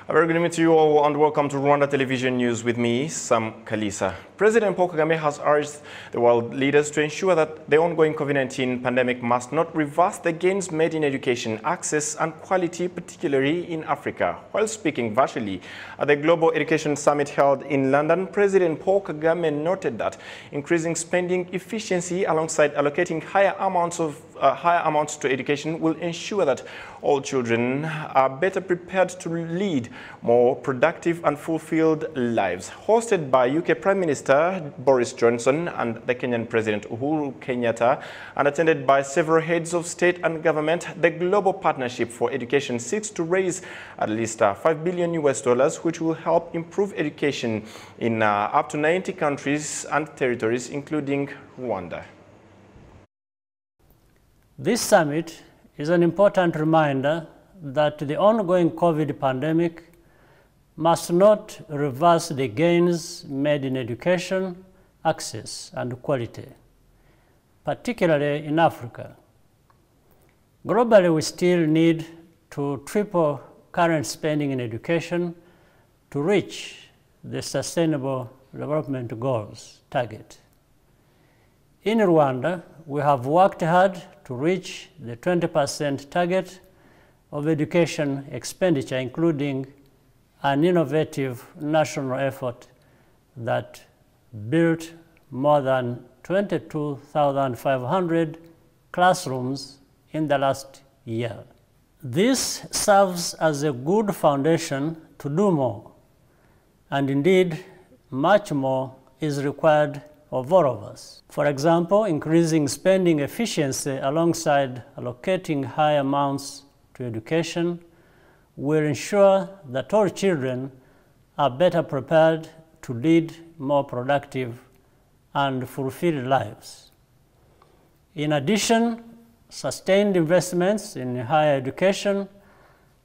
A very good evening to you all and welcome to Rwanda Television News with me, Sam Kalisa. President Paul Kagame has urged the world leaders to ensure that the ongoing COVID-19 pandemic must not reverse the gains made in education, access and quality, particularly in Africa. While speaking virtually at the Global Education Summit held in London, President Paul Kagame noted that increasing spending efficiency alongside allocating higher amounts to education will ensure that all children are better prepared to lead more productive and fulfilled lives. Hosted by UK Prime Minister Boris Johnson and the Kenyan President Uhuru Kenyatta and attended by several heads of state and government, the Global Partnership for Education seeks to raise at least $5 billion which will help improve education in up to 90 countries and territories, including Rwanda. This summit is an important reminder that the ongoing COVID pandemic must not reverse the gains made in education, access, and quality, particularly in Africa. Globally, we still need to triple current spending in education to reach the Sustainable Development Goals target. In Rwanda, we have worked hard to reach the 20% target of education expenditure, including an innovative national effort that built more than 22,500 classrooms in the last year. This serves as a good foundation to do more, and indeed, much more is required of all of us. For example, increasing spending efficiency alongside allocating high amounts to education will ensure that all children are better prepared to lead more productive and fulfilled lives. In addition, sustained investments in higher education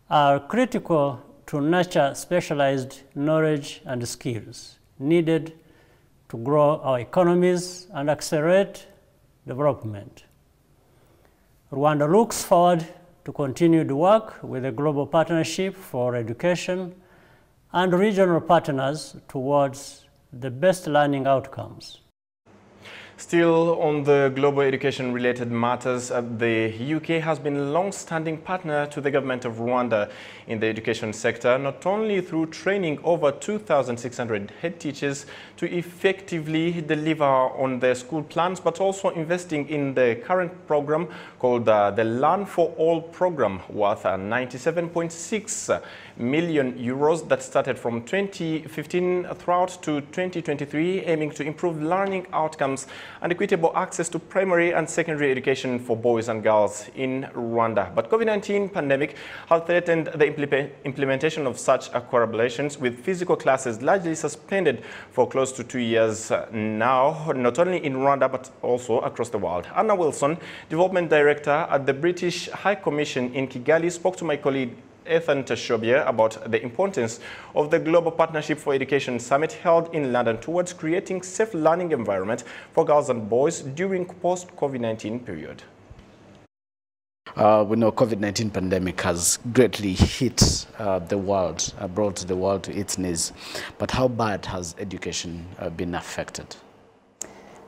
are critical to nurture specialized knowledge and skills needed to grow our economies and accelerate development. Rwanda looks forward to continued work with the Global Partnership for Education and regional partners towards the best learning outcomes. Still on the global education-related matters, the UK has been a long-standing partner to the government of Rwanda in the education sector, not only through training over 2,600 head teachers to effectively deliver on their school plans, but also investing in the current program called the Learn for All program, worth 97.6 million euros that started from 2015 throughout to 2023, aiming to improve learning outcomes and equitable access to primary and secondary education for boys and girls in Rwanda. But COVID-19 pandemic has threatened the implementation of such collaborations, with physical classes largely suspended for close to 2 years now, not only in Rwanda but also across the world. Anna Wilson, Development Director at the British High Commission in Kigali, spoke to my colleague Ethan Tashobia about the importance of the Global Partnership for Education Summit held in London towards creating safe learning environment for girls and boys during post-COVID-19 period. We know COVID-19 pandemic has greatly hit the world, brought the world to its knees. But how bad has education been affected?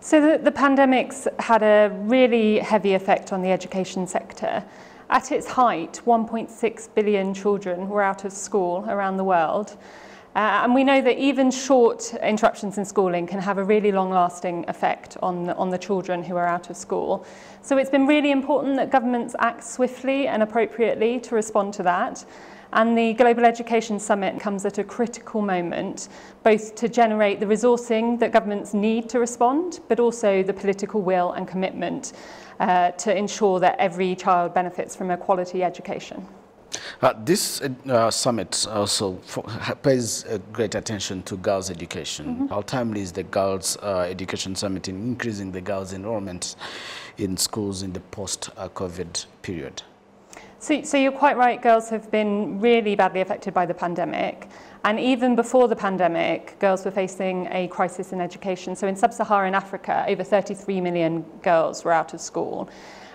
So the pandemic's had a really heavy effect on the education sector. At its height, 1.6 billion children were out of school around the world. And we know that even short interruptions in schooling can have a really long-lasting effect on the children who are out of school. So it's been really important that governments act swiftly and appropriately to respond to that. And the Global Education Summit comes at a critical moment, both to generate the resourcing that governments need to respond, but also the political will and commitment to ensure that every child benefits from a quality education. This summit also pays great attention to girls' education. Mm-hmm. How timely is the Girls' Education Summit in increasing the girls' enrollment in schools in the post-COVID period? So you're quite right, girls have been really badly affected by the pandemic. And even before the pandemic, girls were facing a crisis in education. So in sub-Saharan Africa, over 33 million girls were out of school.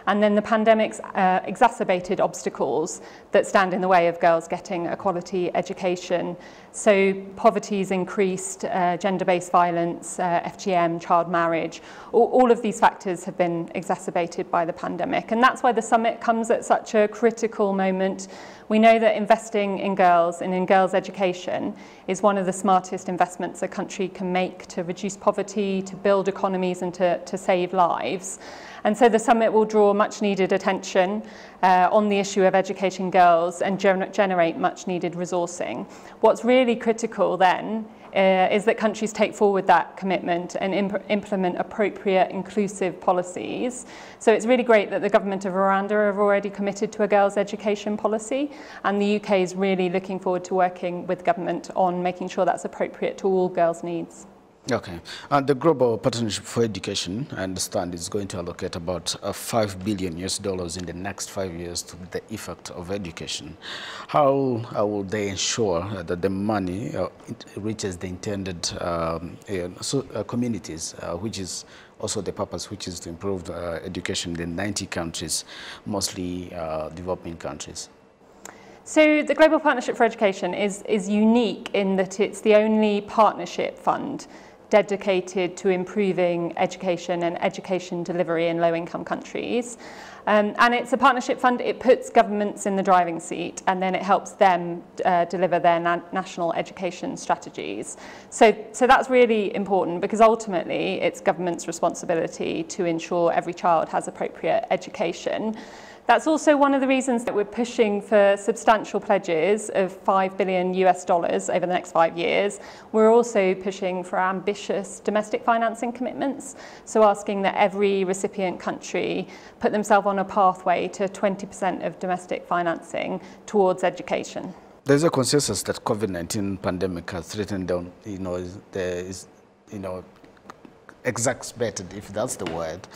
And then the pandemic's exacerbated obstacles that stand in the way of girls getting a quality education. So poverty's increased, gender-based violence, FGM, child marriage, all of these factors have been exacerbated by the pandemic. And that's why the summit comes at such a critical moment. We know that investing in girls and in girls' education is one of the smartest investments a country can make to reduce poverty, to build economies and to save lives. And so the summit will draw much needed attention on the issue of educating girls and generate much needed resourcing. What's really critical then is that countries take forward that commitment and implement appropriate inclusive policies. So it's really great that the government of Rwanda have already committed to a girls' education policy, and the UK is really looking forward to working with government on making sure that's appropriate to all girls' needs. Okay. And the Global Partnership for Education, I understand, is going to allocate about $5 billion in the next 5 years to the effect of education. How will they ensure that the money reaches the intended communities, which is also the purpose, which is to improve education in 90 countries, mostly developing countries? So the Global Partnership for Education is unique in that it's the only partnership fund dedicated to improving education and education delivery in low-income countries. And it's a partnership fund. It puts governments in the driving seat, and then it helps them deliver their national education strategies. So that's really important, because ultimately it's government's responsibility to ensure every child has appropriate education. That's also one of the reasons that we're pushing for substantial pledges of $5 billion over the next 5 years. We're also pushing for ambitious domestic financing commitments, so asking that every recipient country put themselves on a pathway to 20% of domestic financing towards education. There's a consensus that COVID-19 pandemic has threatened down, exacerbated, if that's the word,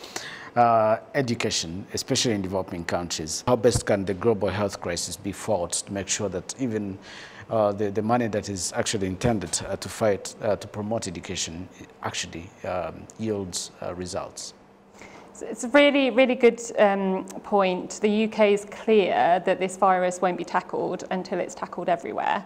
education, especially in developing countries. How best can the global health crisis be fought to make sure that even the money that is actually intended to fight, to promote education actually yields results? It's a really, really good point. The UK is clear that this virus won't be tackled until it's tackled everywhere.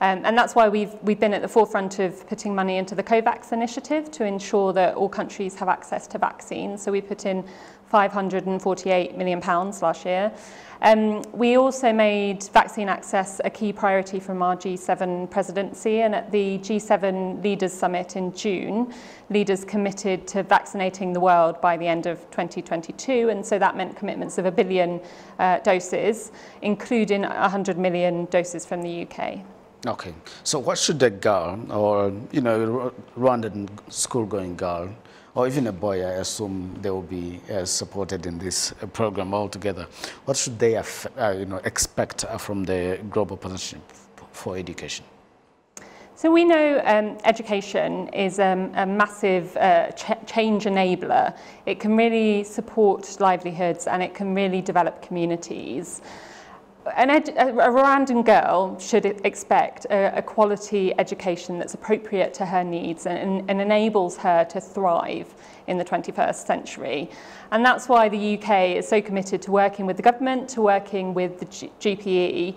And that's why we've been at the forefront of putting money into the COVAX initiative to ensure that all countries have access to vaccines. So we put in £548 million last year. We also made vaccine access a key priority from our G7 presidency, and at the G7 Leaders Summit in June, leaders committed to vaccinating the world by the end of 2022, and so that meant commitments of 1 billion doses, including 100 million doses from the UK. Okay, so what should a girl, or Rwandan school-going girl, or even a boy, I assume they will be supported in this program altogether, what should they expect from the Global Partnership for Education? So we know education is a massive change enabler. It can really support livelihoods, and it can really develop communities. A Rwandan girl should expect a quality education that's appropriate to her needs and enables her to thrive in the 21st century. And that's why the UK is so committed to working with the government, to working with the GPE,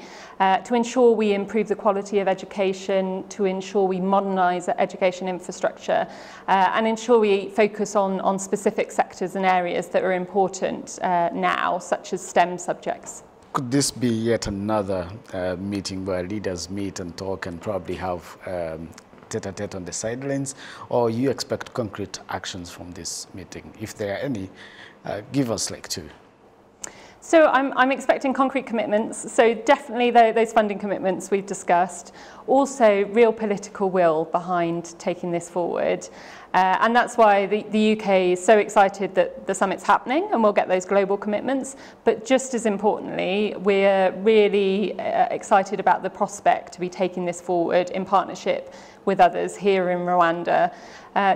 to ensure we improve the quality of education, to ensure we modernise education infrastructure, and ensure we focus on specific sectors and areas that are important now, such as STEM subjects. Could this be yet another meeting where leaders meet and talk and probably have tete-a-tete on the sidelines, or you expect concrete actions from this meeting? If there are any, give us like two. So I'm expecting concrete commitments, so definitely those funding commitments we've discussed, also real political will behind taking this forward. And that's why the UK is so excited that the summit's happening, and we'll get those global commitments. But just as importantly, we're really excited about the prospect to be taking this forward in partnership with others here in Rwanda,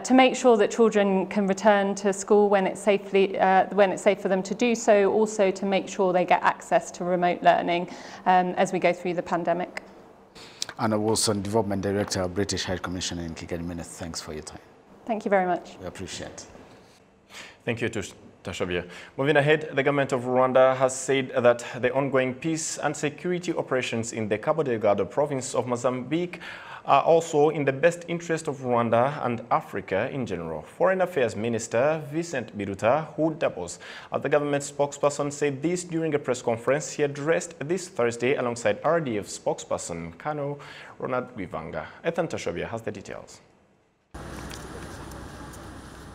to make sure that children can return to school when it's safe for them to do so, also to make sure they get access to remote learning as we go through the pandemic. Anna Wilson, Development Director, British High Commissioner in Kigali. Thanks for your time. Thank you very much. We appreciate it. Thank you, Tush. Tashabia. Moving ahead, the government of Rwanda has said that the ongoing peace and security operations in the Cabo Delgado province of Mozambique are also in the best interest of Rwanda and Africa in general. Foreign Affairs Minister Vincent Biruta, who doubles as the government spokesperson, said this during a press conference he addressed this Thursday alongside RDF spokesperson Colonel RwandaTV. Ethan Tashabia has the details.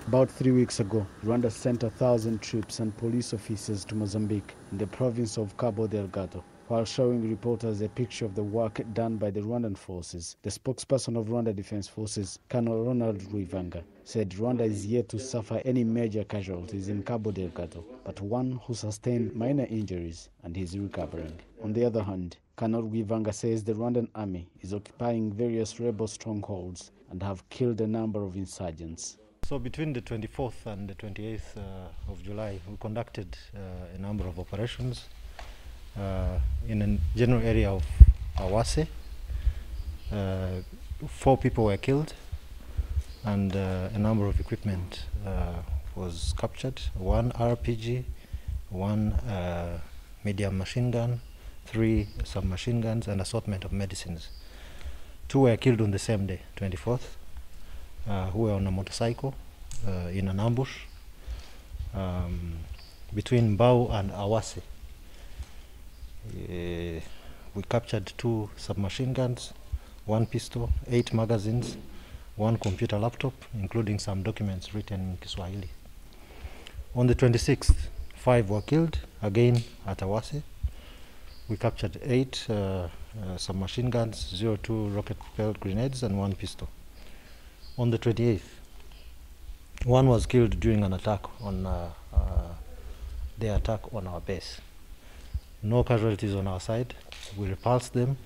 About 3 weeks ago, Rwanda sent 1,000 troops and police officers to Mozambique in the province of Cabo Delgado. While showing reporters a picture of the work done by the Rwandan forces, the spokesperson of Rwanda Defense Forces, Colonel RwandaTV, said Rwanda is yet to suffer any major casualties in Cabo Delgado, but one who sustained minor injuries and is recovering. On the other hand, Colonel Rwivanga says the Rwandan army is occupying various rebel strongholds and have killed a number of insurgents. So between the 24th and the 28th of July, we conducted a number of operations in a general area of Awase. 4 people were killed and a number of equipment was captured. 1 RPG, 1 medium machine gun, 3 submachine guns, and assortment of medicines. 2 were killed on the same day, 24th. Who were on a motorcycle in an ambush between Mbao and Awase. We captured 2 submachine guns, 1 pistol, 8 magazines, 1 computer laptop, including some documents written in Kiswahili. On the 26th, 5 were killed, again at Awase. We captured 8 submachine guns, 02 rocket-propelled grenades, and 1 pistol. On the 28th, 1 was killed during an attack on their attack on our base. No casualties on our side. We repulsed them,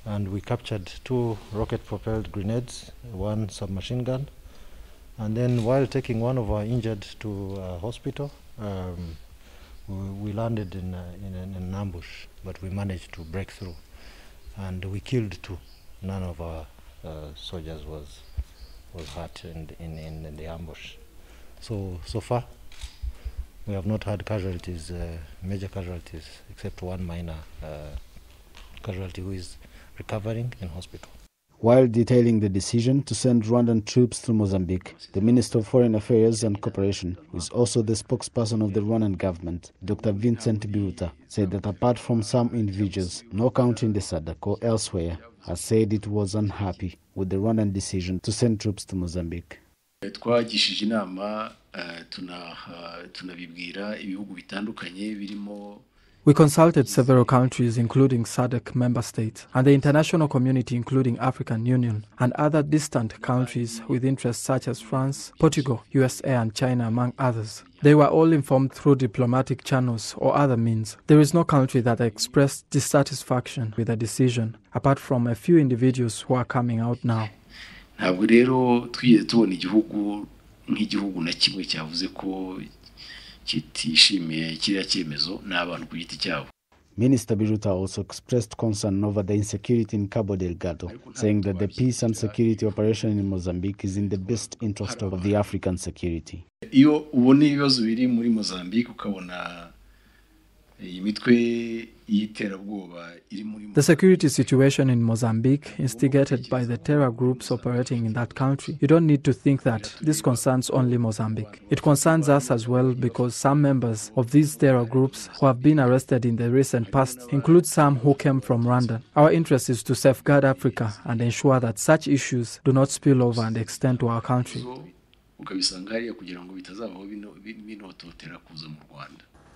and we captured 2 rocket-propelled grenades, 1 submachine gun, and then while taking one of our injured to hospital, we landed in an ambush, but we managed to break through, and we killed 2. None of our soldiers was hurt in the ambush. So far, we have not had casualties, major casualties, except 1 minor casualty who is recovering in hospital. While detailing the decision to send Rwandan troops to Mozambique, the Minister of Foreign Affairs and Cooperation, who is also the spokesperson of the Rwandan government, Dr. Vincent Biruta, said that apart from some individuals, no country in the SADC or elsewhere has said it was unhappy with the Rwandan decision to send troops to Mozambique. Twagishije inama tunabibwira ibihugu bitandukanye birimo. We consulted several countries, including SADC member states, and the international community, including African Union, and other distant countries with interests such as France, Portugal, USA, and China, among others. They were all informed through diplomatic channels or other means. There is no country that expressed dissatisfaction with the decision, apart from a few individuals who are coming out now. Ntabwo rero twigeze tubona igihugu nk'igihugu na kimwe cyavuze ko kitishimiye kiriya cyemezo n'abantu ku giti cyabo. Minister Biruta also expressed concern over the insecurity in Cabo Delgado, saying that the peace and security operation in Mozambique is in the best interest of the African security. Iyo ubona ibibazo biri muri Mozambique ukabona imitwe y'iterabwoba iri muri. The security situation in Mozambique, instigated by the terror groups operating in that country, you don't need to think that this concerns only Mozambique. It concerns us as well because some members of these terror groups who have been arrested in the recent past include some who came from Rwanda. Our interest is to safeguard Africa and ensure that such issues do not spill over and extend to our country.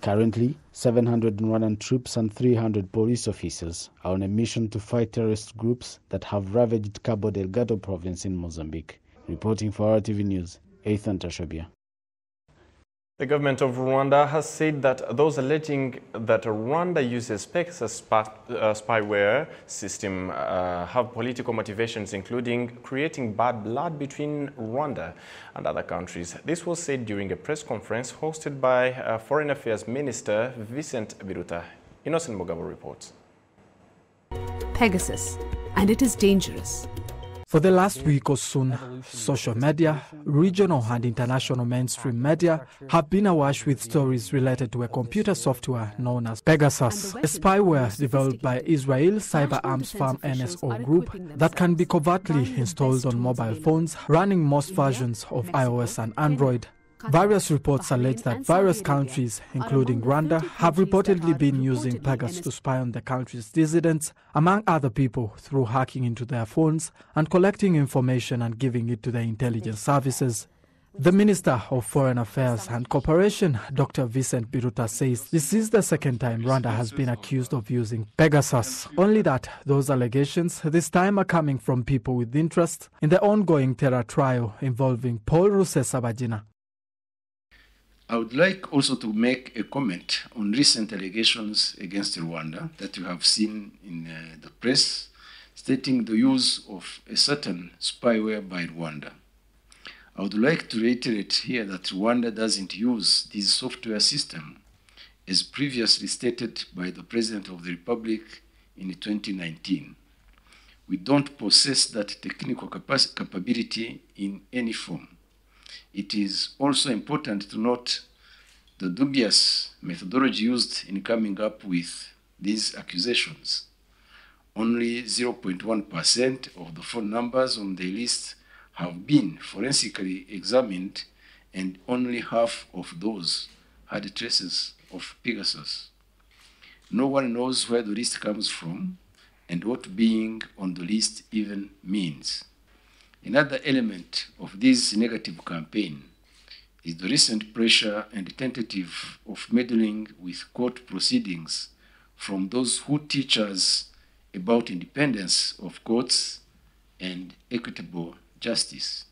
Currently, 700 Rwandan troops and 300 police officers are on a mission to fight terrorist groups that have ravaged Cabo Delgado province in Mozambique. Reporting for RTV News, Ethan Tashabia. The government of Rwanda has said that those alleging that Rwanda uses Pegasus spyware system have political motivations, including creating bad blood between Rwanda and other countries. This was said during a press conference hosted by Foreign Affairs Minister Vincent Biruta. Innocent Mugabo reports. Pegasus, and it is dangerous. For the last week or so, social media, regional and international mainstream media have been awash with stories related to a computer software known as Pegasus, a spyware developed by Israel's cyber arms firm NSO Group that can be covertly installed on mobile phones running most versions of iOS and Android. Various reports allege that various countries, including Rwanda, have reportedly been using Pegasus to spy on the country's dissidents, among other people, through hacking into their phones and collecting information and giving it to the intelligence services. The Minister of Foreign Affairs and Cooperation, Dr. Vincent Biruta, says this is the second time Rwanda has been accused of using Pegasus, only that those allegations this time are coming from people with interest in the ongoing terror trial involving Paul Rusesabagina. I would like also to make a comment on recent allegations against Rwanda that you have seen in the press, stating the use of a certain spyware by Rwanda. I would like to reiterate here that Rwanda doesn't use this software system, as previously stated by the President of the Republic in 2019. We don't possess that technical capability in any form. It is also important to note the dubious methodology used in coming up with these accusations. Only 0.1% of the phone numbers on the list have been forensically examined, and only half of those had traces of Pegasus. No one knows where the list comes from and what being on the list even means. Another element of this negative campaign is the recent pressure and tentative of meddling with court proceedings from those who teach us about independence of courts and equitable justice.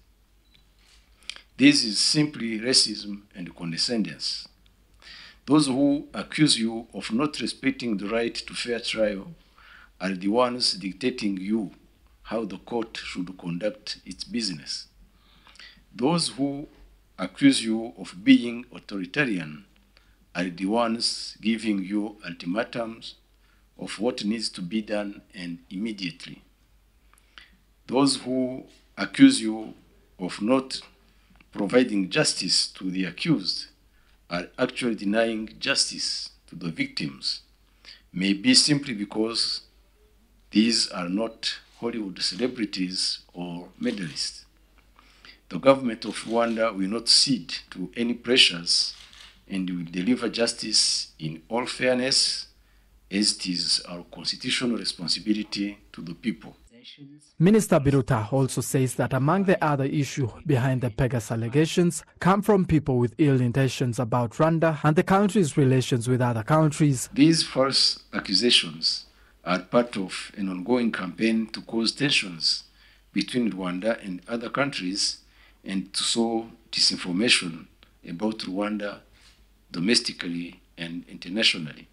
This is simply racism and condescendence. Those who accuse you of not respecting the right to fair trial are the ones dictating you how the court should conduct its business. Those who accuse you of being authoritarian are the ones giving you ultimatums of what needs to be done and immediately. Those who accuse you of not providing justice to the accused are actually denying justice to the victims, maybe simply because these are not Hollywood celebrities or medalists. The government of Rwanda will not cede to any pressures and will deliver justice in all fairness, as it is our constitutional responsibility to the people. Minister Biruta also says that among the other issues behind the Pegasus allegations come from people with ill intentions about Rwanda and the country's relations with other countries. These false accusations are part of an ongoing campaign to cause tensions between Rwanda and other countries and to sow disinformation about Rwanda domestically and internationally.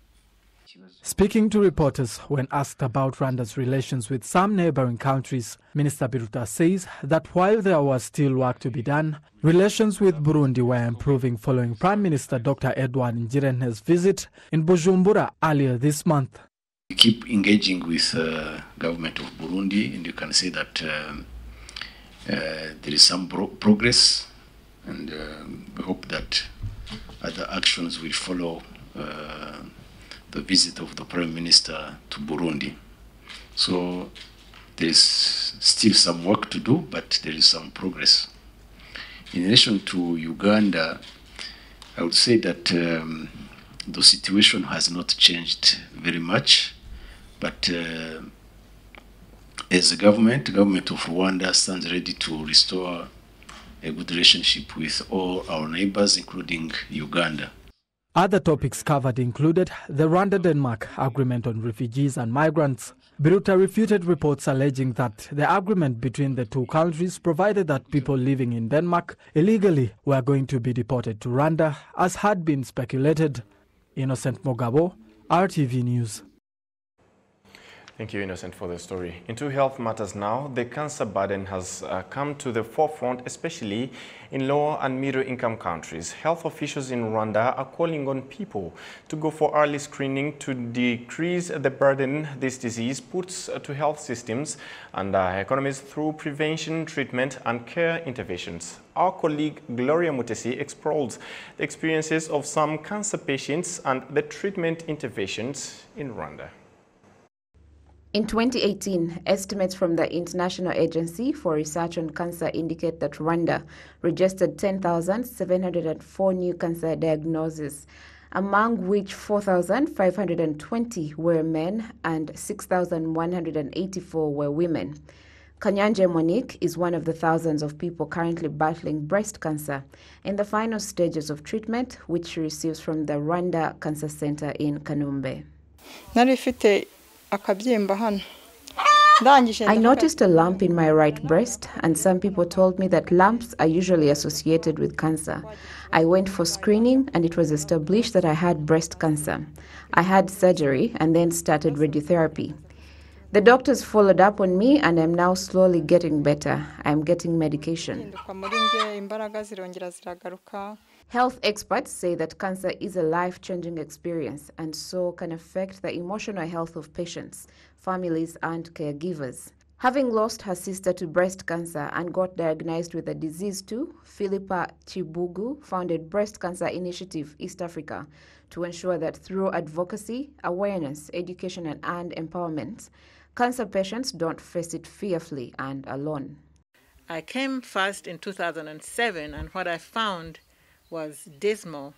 Speaking to reporters when asked about Rwanda's relations with some neighboring countries, Minister Biruta says that while there was still work to be done, relations with Burundi were improving following Prime Minister Dr. Edouard Ngirene's visit in Bujumbura earlier this month. We keep engaging with the government of Burundi, and you can say that there is some progress, and we hope that other actions will follow the visit of the Prime Minister to Burundi. So there is still some work to do, but there is some progress. In relation to Uganda, I would say that the situation has not changed very much, but as a government of Rwanda stands ready to restore a good relationship with all our neighbors, including Uganda. Other topics covered included the Rwanda-Denmark Agreement on Refugees and Migrants. Biruta refuted reports alleging that the agreement between the two countries provided that people living in Denmark illegally were going to be deported to Rwanda, as had been speculated. Innocent Mogabo, RTV News. Thank you, Innocent, for the story. Into health matters now. The cancer burden has come to the forefront, especially in lower and middle-income countries. Health officials in Rwanda are calling on people to go for early screening to decrease the burden this disease puts to health systems and economies through prevention, treatment, and care interventions. Our colleague Gloria Mutesi explores the experiences of some cancer patients and the treatment interventions in Rwanda. In 2018, estimates from the International Agency for Research on Cancer indicate that Rwanda registered 10,704 new cancer diagnoses, among which 4,520 were men and 6,184 were women. Kanyanje Monique is one of the thousands of people currently battling breast cancer in the final stages of treatment, which she receives from the Rwanda Cancer Center in Kanumbe. I noticed a lump in my right breast, and some people told me that lumps are usually associated with cancer. I went for screening, and it was established that I had breast cancer. I had surgery and then started radiotherapy. The doctors followed up on me, and I'm now slowly getting better. I'm getting medication. Health experts say that cancer is a life-changing experience and so can affect the emotional health of patients, families, and caregivers. Having lost her sister to breast cancer and got diagnosed with the disease too, Philippa Chibugu founded Breast Cancer Initiative East Africa to ensure that through advocacy, awareness, education, and empowerment, cancer patients don't face it fearfully and alone. I came first in 2007, and what I found was dismal,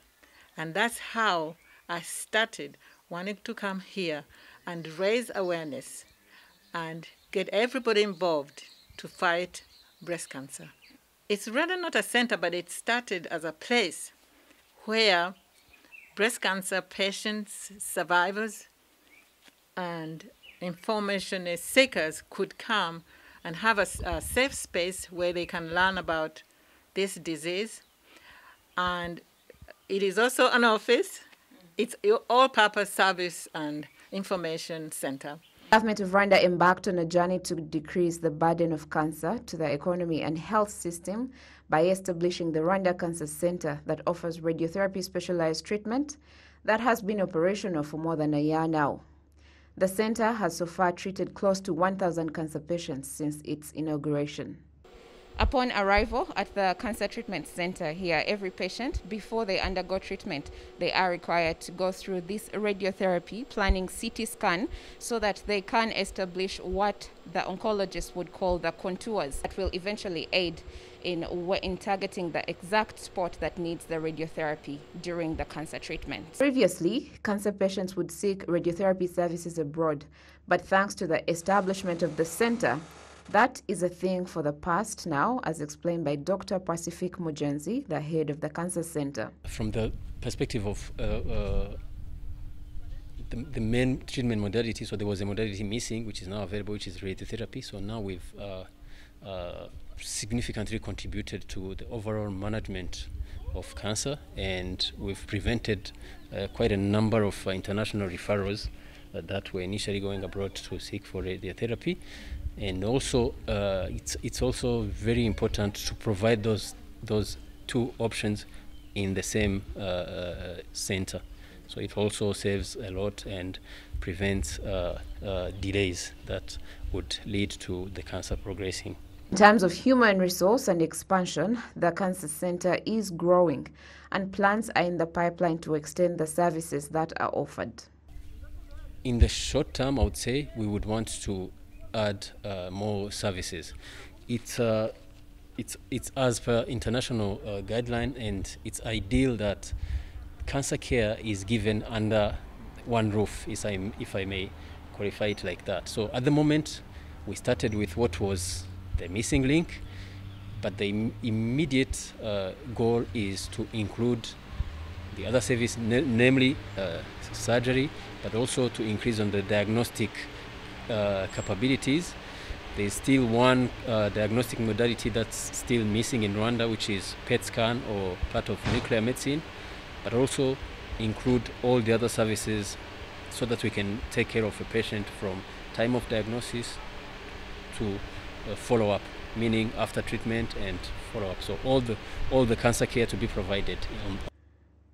and that's how I started wanting to come here and raise awareness and get everybody involved to fight breast cancer. It's rather not a center, but it started as a place where breast cancer patients, survivors, and information seekers could come and have a safe space where they can learn about this disease. And it is also an office. It's an all-purpose service and information center. The government of Rwanda embarked on a journey to decrease the burden of cancer to the economy and health system by establishing the Rwanda Cancer Center that offers radiotherapy specialized treatment that has been operational for more than a year now. The center has so far treated close to 1,000 cancer patients since its inauguration. Upon arrival at the Cancer Treatment Center here, every patient, before they undergo treatment, they are required to go through this radiotherapy planning CT scan so that they can establish what the oncologist would call the contours that will eventually aid in targeting the exact spot that needs the radiotherapy during the cancer treatment. Previously, cancer patients would seek radiotherapy services abroad, but thanks to the establishment of the center, that is a thing for the past now, as explained by Dr. Pacific Mujenzi, the head of the Cancer Center. From the perspective of the main treatment modality, so there was a modality missing, which is now available, which is radiotherapy. So now we've significantly contributed to the overall management of cancer, and we've prevented quite a number of international referrals that were initially going abroad to seek for radiotherapy. And also, it's also very important to provide those two options in the same center. So it also saves a lot and prevents delays that would lead to the cancer progressing. In terms of human resource and expansion, the Cancer Center is growing, and plans are in the pipeline to extend the services that are offered. In the short term, I would say we would want to add more services. It's as per international guideline, and it's ideal that cancer care is given under one roof, if I may qualify it like that. So at the moment, we started with what was the missing link, but the immediate goal is to include the other service, namely surgery, but also to increase on the diagnostic capabilities. There's still one diagnostic modality that's still missing in Rwanda, which is PET scan or part of nuclear medicine, but also include all the other services so that we can take care of a patient from time of diagnosis to follow up, meaning after treatment and follow up. So all the cancer care to be provided.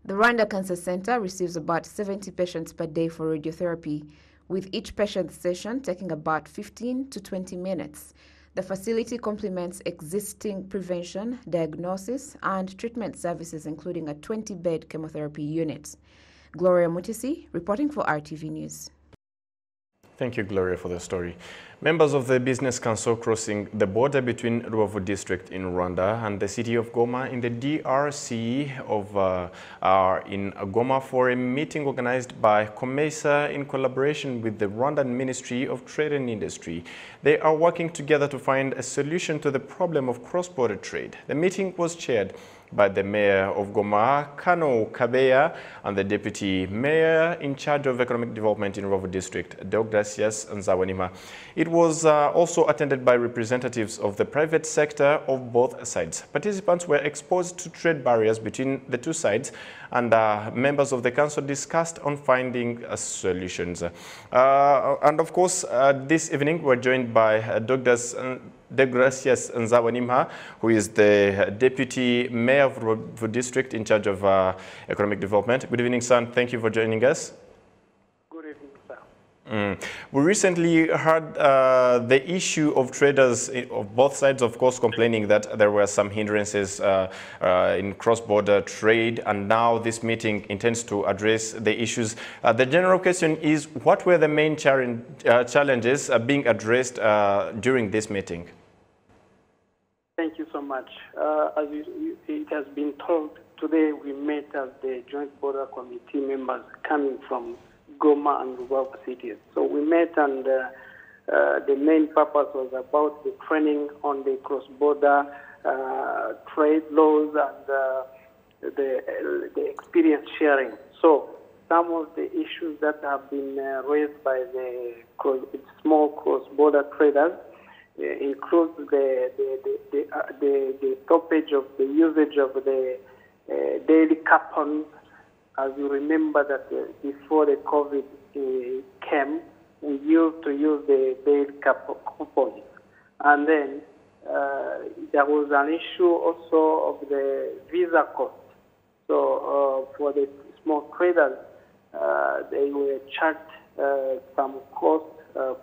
The Rwanda Cancer Center receives about 70 patients per day for radiotherapy, with each patient session taking about 15 to 20 minutes. The facility complements existing prevention, diagnosis, and treatment services, including a 20-bed chemotherapy unit. Gloria Mutisi, reporting for RTV News. Thank you, Gloria, for the story. Members of the Business Council crossing the border between Rubavu district in Rwanda and the city of Goma in the DRC are in Goma for a meeting organized by COMESA in collaboration with the Rwandan Ministry of Trade and Industry. They are working together to find a solution to the problem of cross-border trade. The meeting was chaired by the Mayor of Goma, Kano Kabeya, and the Deputy Mayor in charge of Economic Development in Rubavu District, Deogracias Nzawanima. It was also attended by representatives of the private sector of both sides. Participants were exposed to trade barriers between the two sides, and members of the council discussed on finding solutions. And of course, this evening we're joined by Deogracias Nzawanima, who is the Deputy Mayor of Rubavu District in charge of Economic Development. Good evening, sir. Thank you for joining us. Good evening, sir. We recently heard the issue of traders of both sides, of course, complaining that there were some hindrances in cross-border trade, and now this meeting intends to address the issues. The general question is, what were the main challenges being addressed during this meeting? Thank you so much. As it has been told, today we met as the Joint Border Committee members coming from Goma and Rubavu cities. So we met, and the main purpose was about the training on the cross-border trade laws and the experience sharing. So some of the issues that have been raised by the small cross-border traders includes the stoppage of the usage of the daily coupons. As you remember that before the COVID came, we used to use the daily coupons. And then there was an issue also of the visa cost. So for the small traders, they were charged some cost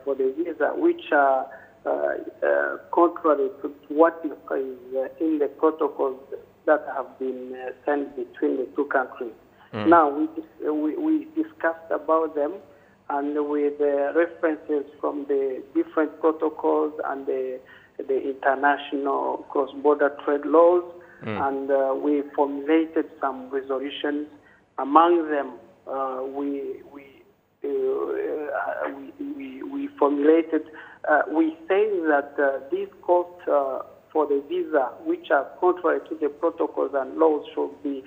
for the visa, which are contrary to what is in the protocols that have been sent between the two countries. Now, we discussed about them, and with references from the different protocols and the international cross-border trade laws, and we formulated some resolutions. Among them, we formulated, we say that these costs for the visa, which are contrary to the protocols and laws, should be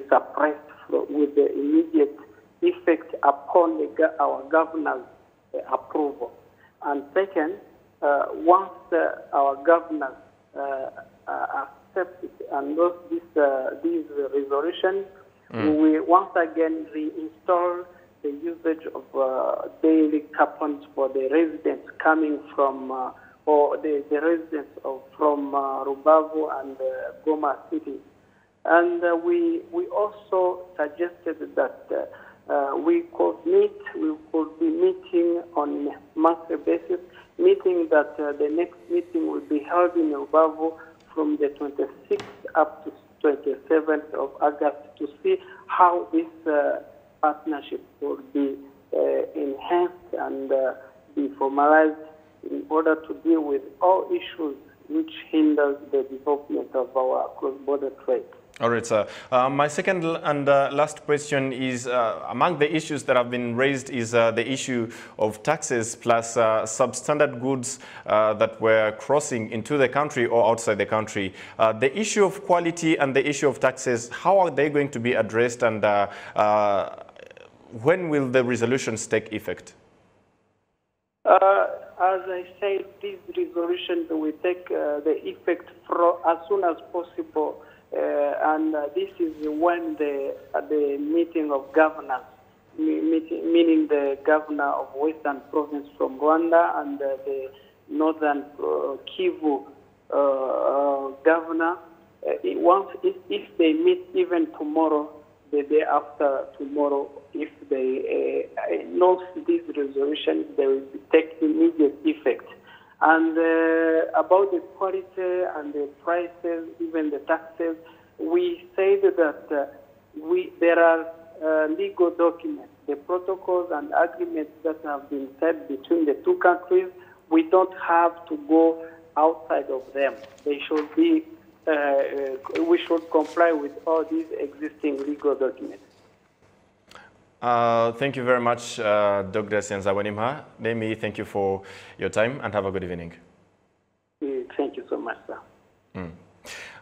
suppressed with the immediate effect upon our governor's approval. And second, once our governors accept and note these resolutions, we once again reinstall the usage of daily coupons for the residents coming from, or the residents from Rubavu and Goma cities. And we also suggested that we could be meeting on a monthly basis, meeting that the next meeting will be held in Rubavu from the 26th up to 27th of August to see how this partnership will be enhanced and be formalized in order to deal with all issues which hinders the development of our cross-border trade. All right, sir. My second and last question is, among the issues that have been raised is the issue of taxes plus substandard goods that were crossing into the country or outside the country. The issue of quality and the issue of taxes, how are they going to be addressed, and when will the resolutions take effect? As I said, these resolutions will take the effect as soon as possible. And this is when the meeting of governors meaning the governor of Western Province from Rwanda and the Northern Kivu governor. If they meet even tomorrow, the day after tomorrow, if they note these resolutions, they will take immediate effect. And about the quality and the prices, even the taxes, we said that there are legal documents, the protocols and agreements that have been set between the two countries. We don't have to go outside of them. They should be. We should comply with all these existing legal documents. Thank you very much, Dr. Sianzawanimha. Let me thank you for your time and have a good evening. Thank you so much, sir.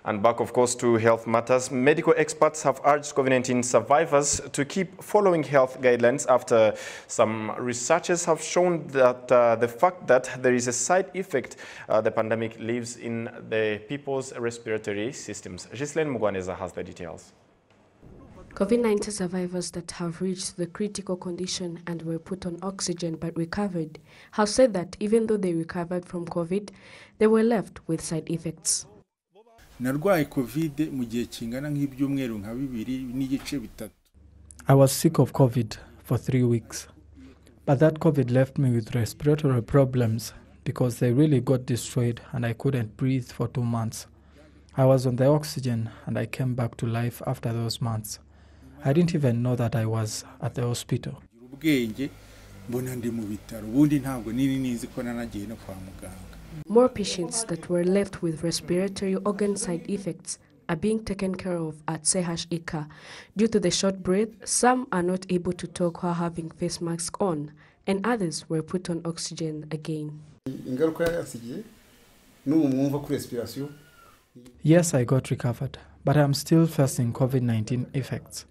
And back, of course, to health matters. Medical experts have urged COVID-19 survivors to keep following health guidelines after some researchers have shown that the fact that there is a side effect the pandemic leaves in the people's respiratory systems. Ghislaine Mugwaneza has the details. COVID-19 survivors that have reached the critical condition and were put on oxygen but recovered have said that even though they recovered from COVID, they were left with side effects. I was sick of COVID for 3 weeks, but that COVID left me with respiratory problems because they really got destroyed and I couldn't breathe for 2 months. I was on the oxygen and I came back to life after those months. I didn't even know that I was at the hospital. More patients that were left with respiratory organ side effects are being taken care of at CHIK. Due to the short breath, some are not able to talk while having face masks on, and others were put on oxygen again. Yes, I got recovered, but I'm still facing COVID-19 effects.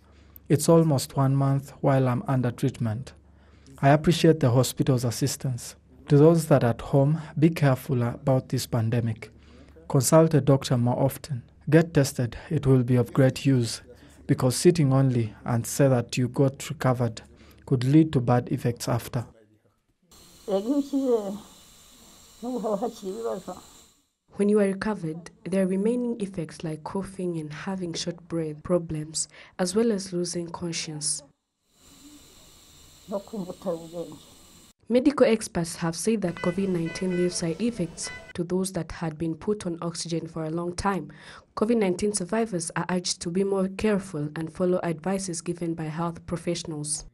It's almost 1 month while I'm under treatment. I appreciate the hospital's assistance. To those that are at home, be careful about this pandemic. Consult a doctor more often. Get tested. It will be of great use because sitting only and say that you got recovered could lead to bad effects after. When you are recovered, there are remaining effects like coughing and having short breath problems, as well as losing conscience. Medical experts have said that COVID-19 leaves side effects to those that had been put on oxygen for a long time. COVID-19 survivors are urged to be more careful and follow advices given by health professionals.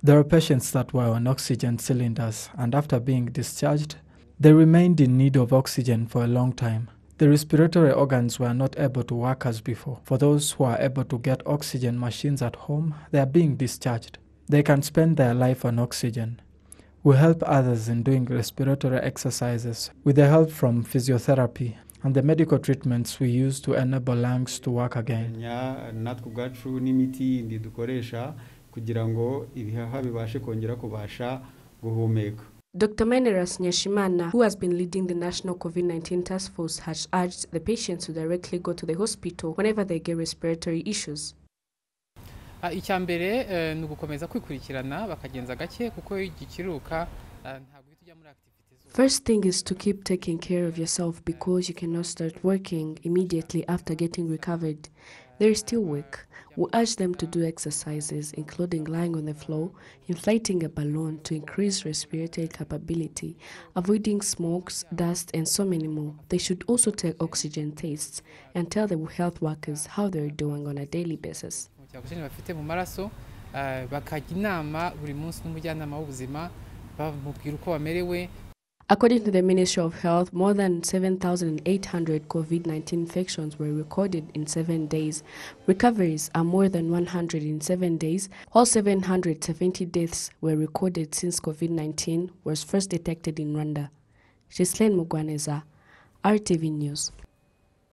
There are patients that were on oxygen cylinders, and after being discharged, they remained in need of oxygen for a long time. The respiratory organs were not able to work as before. For those who are able to get oxygen machines at home, they are being discharged. They can spend their life on oxygen. We help others in doing respiratory exercises with the help from physiotherapy and the medical treatments we use to enable lungs to work again. Dr. Meneras Nyashimana, who has been leading the National COVID-19 Task Force, has urged the patients to directly go to the hospital whenever they get respiratory issues. First thing is to keep taking care of yourself because you cannot start working immediately after getting recovered. They're still weak. We urge them to do exercises, including lying on the floor, inflating a balloon to increase respiratory capability, avoiding smokes, dust, and so many more. They should also take oxygen tests and tell the health workers how they're doing on a daily basis. According to the Ministry of Health, more than 7,800 COVID-19 infections were recorded in 7 days. Recoveries are more than 100 in 7 days. All 770 deaths were recorded since COVID-19 was first detected in Rwanda. Ghislaine Mugwaneza, RTV News.